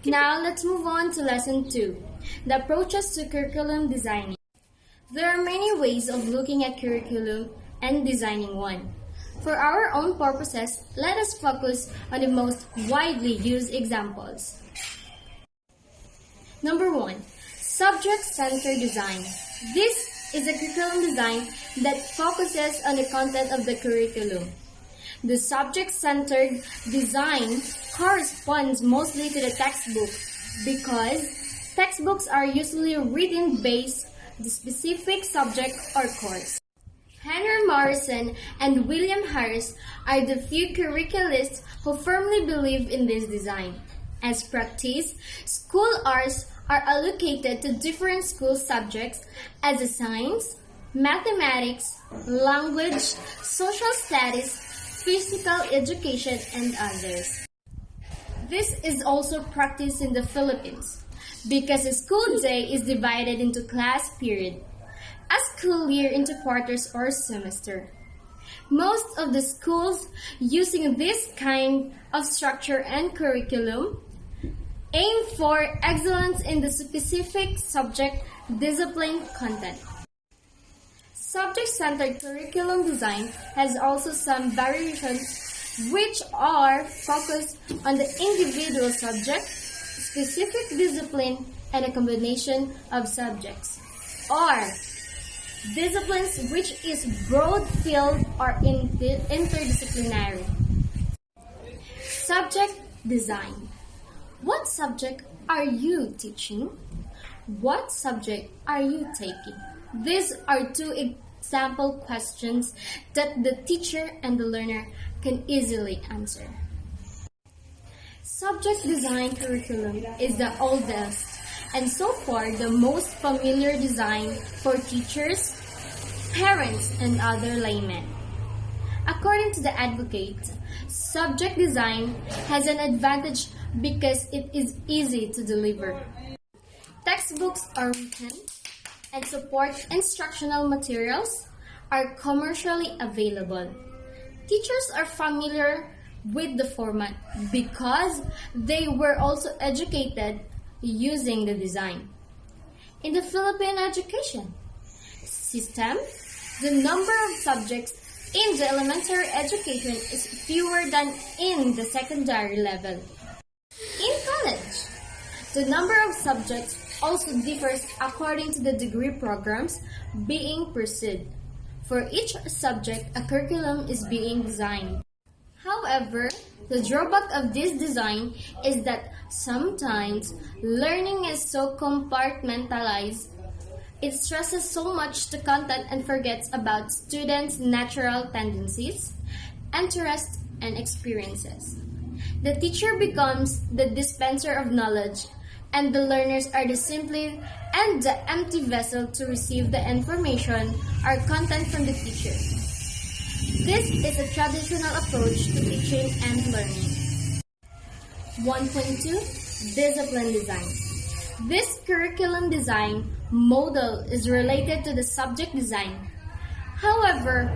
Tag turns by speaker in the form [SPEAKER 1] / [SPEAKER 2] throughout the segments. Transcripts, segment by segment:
[SPEAKER 1] Now let's move on to lesson 2, the approaches to curriculum designing. There are many ways of looking at curriculum and designing one. For our own purposes, let us focus on the most widely used examples. Number 1, subject-centered design. This is a curriculum design that focuses on the content of the curriculum. The subject-centered design corresponds mostly to the textbook because textbooks are usually written based on the specific subject or course. Henry Morrison and William Harris are the few curriculists who firmly believe in this design. As practice, school hours are allocated to different school subjects as science, mathematics, language, social studies, physical education, and others. This is also practiced in the Philippines because a school day is divided into class period, a school year into quarters or semester. Most of the schools using this kind of structure and curriculum aim for excellence in the specific subject discipline content. Subject-centered curriculum design has also some variations which are focused on the individual subject, specific discipline, and a combination of subjects, or disciplines which is broad field or interdisciplinary. Subject design. What subject are you teaching? What subject are you taking? These are two example questions that the teacher and the learner can easily answer. Subject design curriculum is the oldest and so far the most familiar design for teachers, parents, and other laymen. According to the advocate, subject design has an advantage because it is easy to deliver. Textbooks are written and support instructional materials are commercially available. Teachers are familiar with the format because they were also educated using the design. In the Philippine education system, the number of subjects in the elementary education is fewer than in the secondary level. In college, the number of subjects also differs according to the degree programs being pursued. For each subject, a curriculum is being designed. However, the drawback of this design is that sometimes learning is so compartmentalized, it stresses so much the content and forgets about students' natural tendencies, interests, and experiences. The teacher becomes the dispenser of knowledge, and the learners are the simply and the empty vessel to receive the information or content from the teacher. This is a traditional approach to teaching and learning. 1.2 Discipline Design. This curriculum design model is related to the subject design. However,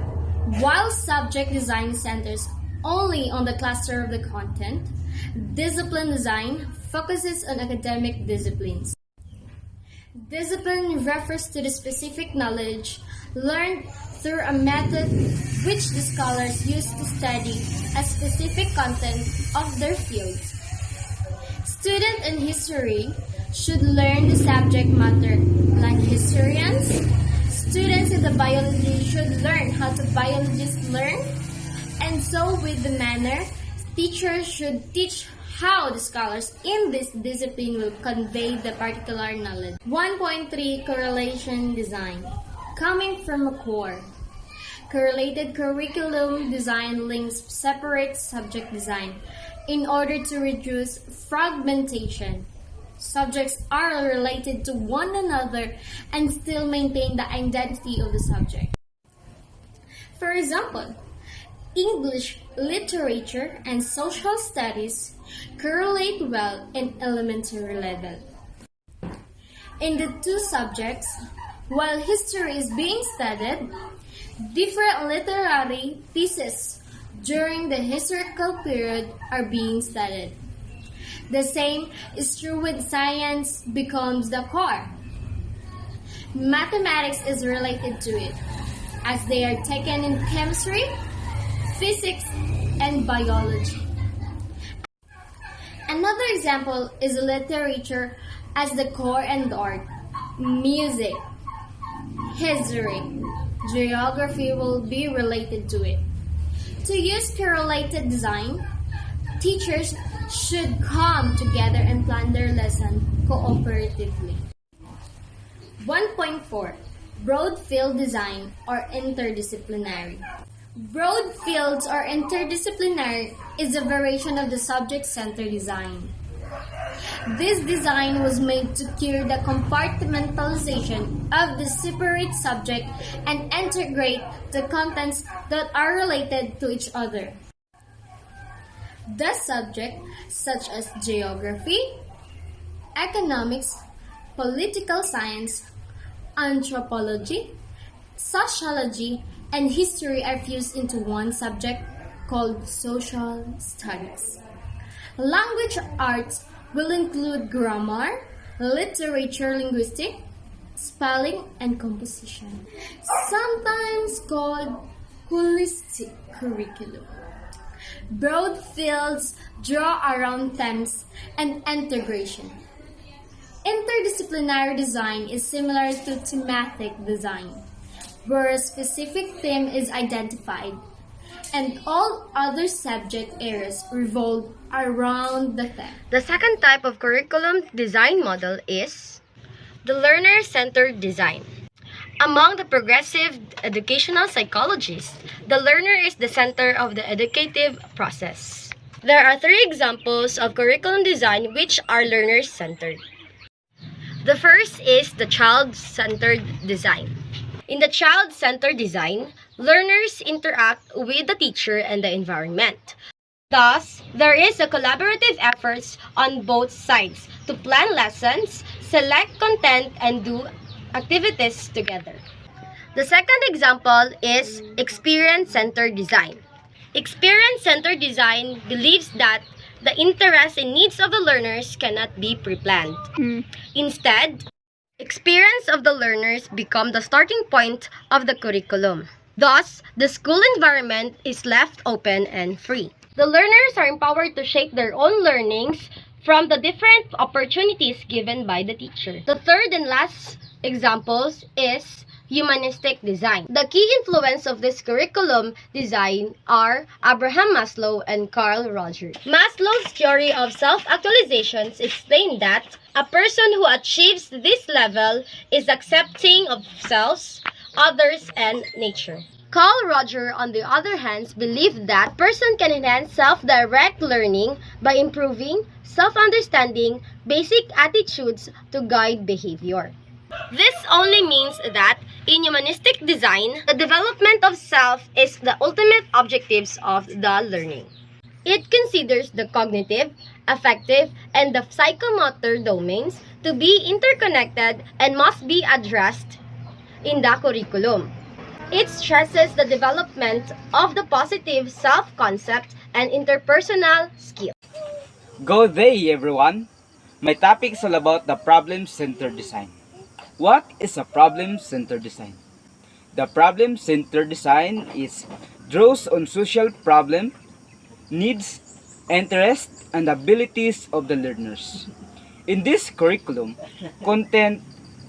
[SPEAKER 1] while subject design centers only on the cluster of the content, discipline design focuses on academic disciplines. Discipline refers to the specific knowledge learned through a method which the scholars use to study a specific content of their field. Students in history should learn the subject matter like historians. Students in the biology should learn how the biologists learn. And so with the manner, teachers should teach how the scholars in this discipline will convey the particular knowledge. 1.3 Correlation Design. Coming from a core. Correlated curriculum design links separate subject design in order to reduce fragmentation. Subjects are related to one another and still maintain the identity of the subject. For example, English, literature, and social studies correlate well in elementary level. In the two subjects, while history is being studied, different literary pieces during the historical period are being studied. The same is true with science becomes the core. Mathematics is related to it, as they are taken in chemistry, physics, and biology. Another example is literature as the core and art, music, history, geography will be related to it. To use correlated design, teachers should come together and plan their lesson cooperatively. 1.4 Broad Field Design or Interdisciplinary. Broad fields or interdisciplinary is a variation of the subject-centered design. This design was made to cure the compartmentalization of the separate subject and integrate the contents that are related to each other. The subject, such as geography, economics, political science, anthropology, sociology, and history are fused into one subject called social studies. Language arts will include grammar, literature, linguistics, spelling, and composition, sometimes called holistic curriculum. Broad fields draw around themes and integration. Interdisciplinary design is similar to thematic design, where a specific theme is identified, and all other subject areas revolve around the theme.
[SPEAKER 2] The second type of curriculum design model is the learner-centered design. Among the progressive educational psychologists, the learner is the center of the educative process. There are three examples of curriculum design which are learner-centered. The first is the child-centered design. In the child-centered design, learners interact with the teacher and the environment. Thus, there is a collaborative efforts on both sides to plan lessons, select content, and do activities together. The second example is experience-centered design. Experience-centered design believes that the interests and needs of the learners cannot be pre-planned. Instead, experience of the learners become the starting point of the curriculum. Thus, the school environment is left open and free. The learners are empowered to shape their own learnings from the different opportunities given by the teacher. The third and last example is Humanistic Design. The key influence of this curriculum design are Abraham Maslow and Carl Rogers. Maslow's theory of self-actualizations explained that a person who achieves this level is accepting of selves, others, and nature. Carl Rogers, on the other hand, believed that person can enhance self-direct learning by improving self-understanding, basic attitudes to guide behavior. This only means that in humanistic design, the development of self is the ultimate objectives of the learning. It considers the cognitive, affective, and the psychomotor domains to be interconnected and must be addressed in the curriculum. It stresses the development of the positive self-concept and interpersonal skills.
[SPEAKER 3] Good day, everyone! My topic is all about the problem-centered design. What is a problem-centered design? The problem-centered design draws on social problem, needs, interests, and abilities of the learners. In this curriculum, content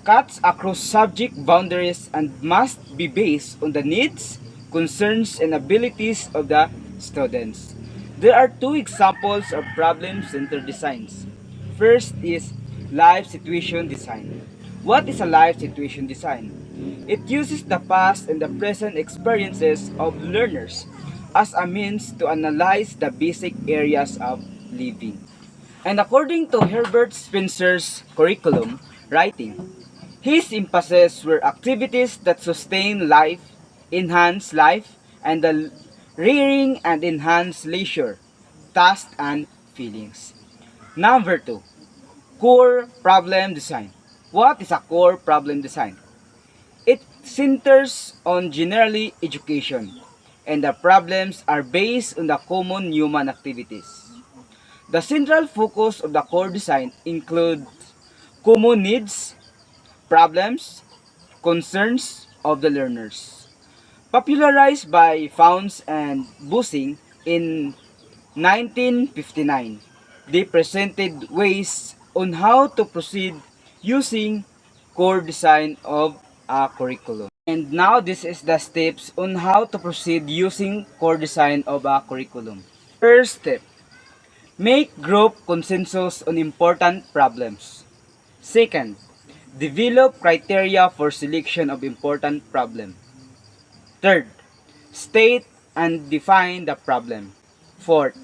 [SPEAKER 3] cuts across subject boundaries and must be based on the needs, concerns, and abilities of the students. There are two examples of problem-centered designs. First is life situation design. What is a life situation design? It uses the past and the present experiences of learners as a means to analyze the basic areas of living. And according to Herbert Spencer's curriculum writing, his emphasis were activities that sustain life, enhance life, and the rearing and enhance leisure, tasks, and feelings. Number 2, core problem design. What is a core problem design? It centers on generally education, and the problems are based on the common human activities. The central focus of the core design includes common needs, problems, concerns of the learners. Popularized by Fownes and Bussing in 1959, they presented ways on how to proceed using core design of a curriculum. And now this is the steps on how to proceed using core design of a curriculum. First step, make group consensus on important problems. Second, develop criteria for selection of important problem. Third, state and define the problem. Fourth,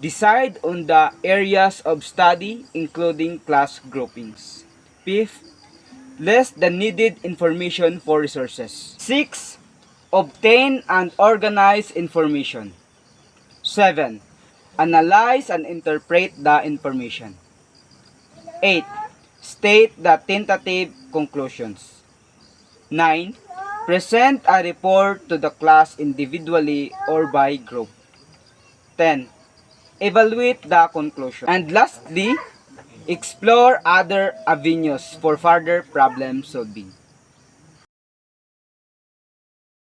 [SPEAKER 3] decide on the areas of study including class groupings. Fifth, list the needed information for resources. 6. Obtain and organize information. 7. Analyze and interpret the information. 8. State the tentative conclusions. 9. Present a report to the class individually or by group. 10. Evaluate the conclusion. And lastly, explore other avenues for further problem solving.